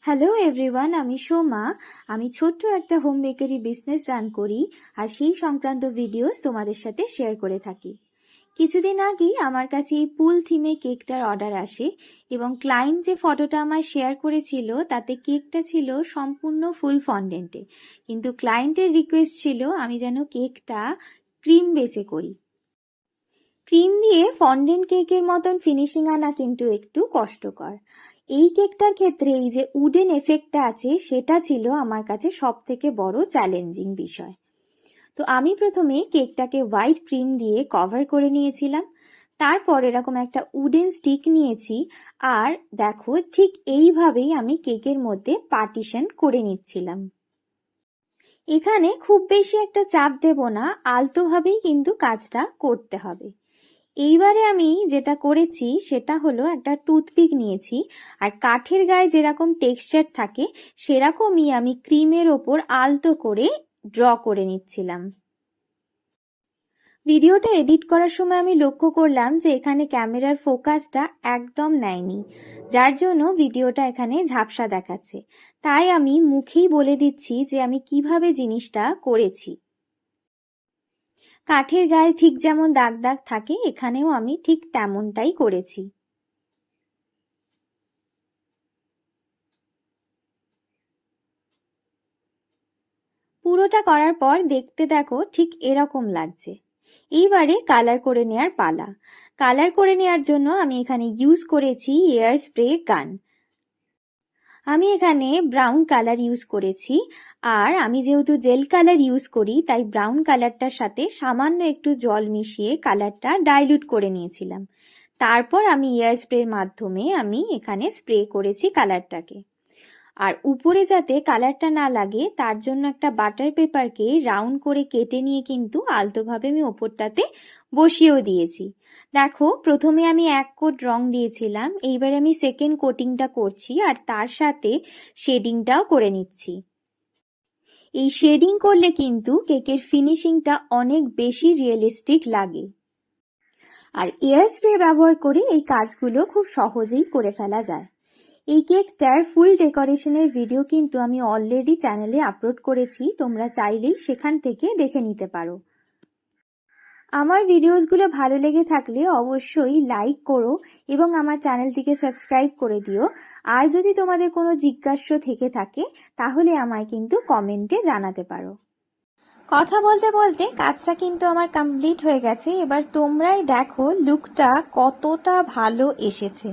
Hello everyone, আমি সোমা। আমি ছোট্ট একটা হোম বেকারি বিজনেস রান করি আর সেই সংক্রান্ত ভিডিওস তোমাদের সাথে শেয়ার করে থাকি। কিছুদিন আগেই আমার কাছে এই পুল থিমে কেকটার অর্ডার আসে এবং ক্লায়েন্ট যে ফটোটা আমায় শেয়ার করেছিল তাতে কেকটা ছিল সম্পূর্ণ ফুল ফন্ডেন্টে, কিন্তু ক্লায়েন্টের রিকোয়েস্ট ছিল আমি যেন কেকটা ক্রিম বেসে করি। ক্রিম দিয়ে ফন্ডেন্ট কেকের মতন ফিনিশিং আনা কিন্তু একটু কষ্টকর। এই কেকটার ক্ষেত্রে এই যে উডেন এফেক্টটা আছে সেটা ছিল আমার কাছে সব থেকে বড় চ্যালেঞ্জিং বিষয়। তো আমি প্রথমে কেকটাকে হোয়াইট ক্রিম দিয়ে কভার করে নিয়েছিলাম, তারপর এরকম একটা উডেন স্টিক নিয়েছি আর দেখো ঠিক এইভাবেই আমি কেকের মধ্যে পার্টিশন করে নিচ্ছিলাম। এখানে খুব বেশি একটা চাপ দেব না, আলতোভাবেই কিন্তু কাজটা করতে হবে। এইবারে আমি যেটা করেছি সেটা হলো একটা টুথপিক নিয়েছি আর কাঠের গায়ে যেরকম টেক্সচার থাকে সেরকমই আমি ক্রিমের ওপর আলতো করে ড্র করে নিচ্ছিলাম। ভিডিওটা এডিট করার সময় আমি লক্ষ্য করলাম যে এখানে ক্যামেরার ফোকাসটা একদম নেয়নি, যার জন্য ভিডিওটা এখানে ঝাপসা দেখাচ্ছে। তাই আমি মুখেই বলে দিচ্ছি যে আমি কিভাবে জিনিসটা করেছি। কাঠের গায়ে ঠিক যেমন দাগ দাগ থাকে এখানেও আমি ঠিক তেমনটাই করেছি। পুরোটা করার পর দেখতে দেখো ঠিক এরকম লাগছে। এইবারে কালার করে নেওয়ার পালা। কালার করে নেওয়ার জন্য আমি এখানে ইউজ করেছি এয়ার স্প্রে গান। আমি এখানে ব্রাউন কালার ইউজ করেছি আর আমি যেহেতু জেল কালার ইউজ করি তাই ব্রাউন কালারটার সাথে সামান্য একটু জল মিশিয়ে কালারটা ডাইলিউট করে নিয়েছিলাম। তারপর আমি এয়ার স্প্রের মাধ্যমে আমি এখানে স্প্রে করেছি কালারটাকে। আর উপরে যাতে কালারটা না লাগে তার জন্য একটা বাটার পেপারকে রাউন্ড করে কেটে নিয়ে কিন্তু আলতোভাবে আমি ওপরটাতে বসিয়েও দিয়েছি। দেখো প্রথমে আমি এক কোট রং দিয়েছিলাম, এইবার আমি সেকেন্ড কোটিংটা করছি আর তার সাথে শেডিংটাও করে নিচ্ছি। এই শেডিং করলে কিন্তু কেকের ফিনিশিংটা অনেক বেশি রিয়েলিস্টিক লাগে। আর এয়ার স্প্রে ব্যবহার করে এই কাজগুলো খুব সহজেই করে ফেলা যায়। এই কেকটার ফুল ডেকোরেশনের ভিডিও কিন্তু আমি অলরেডি চ্যানেলে আপলোড করেছি, তোমরা চাইলেই সেখান থেকে দেখে নিতে পারো। আমার ভিডিওসগুলো ভালো লেগে থাকলে অবশ্যই লাইক করো এবং আমার চ্যানেলটিকে সাবস্ক্রাইব করে দিও। আর যদি তোমাদের কোনো জিজ্ঞাসা থেকে থাকে তাহলে আমায় কিন্তু কমেন্টে জানাতে পারো। কথা বলতে বলতে কাজটা কিন্তু আমার কমপ্লিট হয়ে গেছে। এবার তোমরাই দেখো লুকটা কতটা ভালো এসেছে।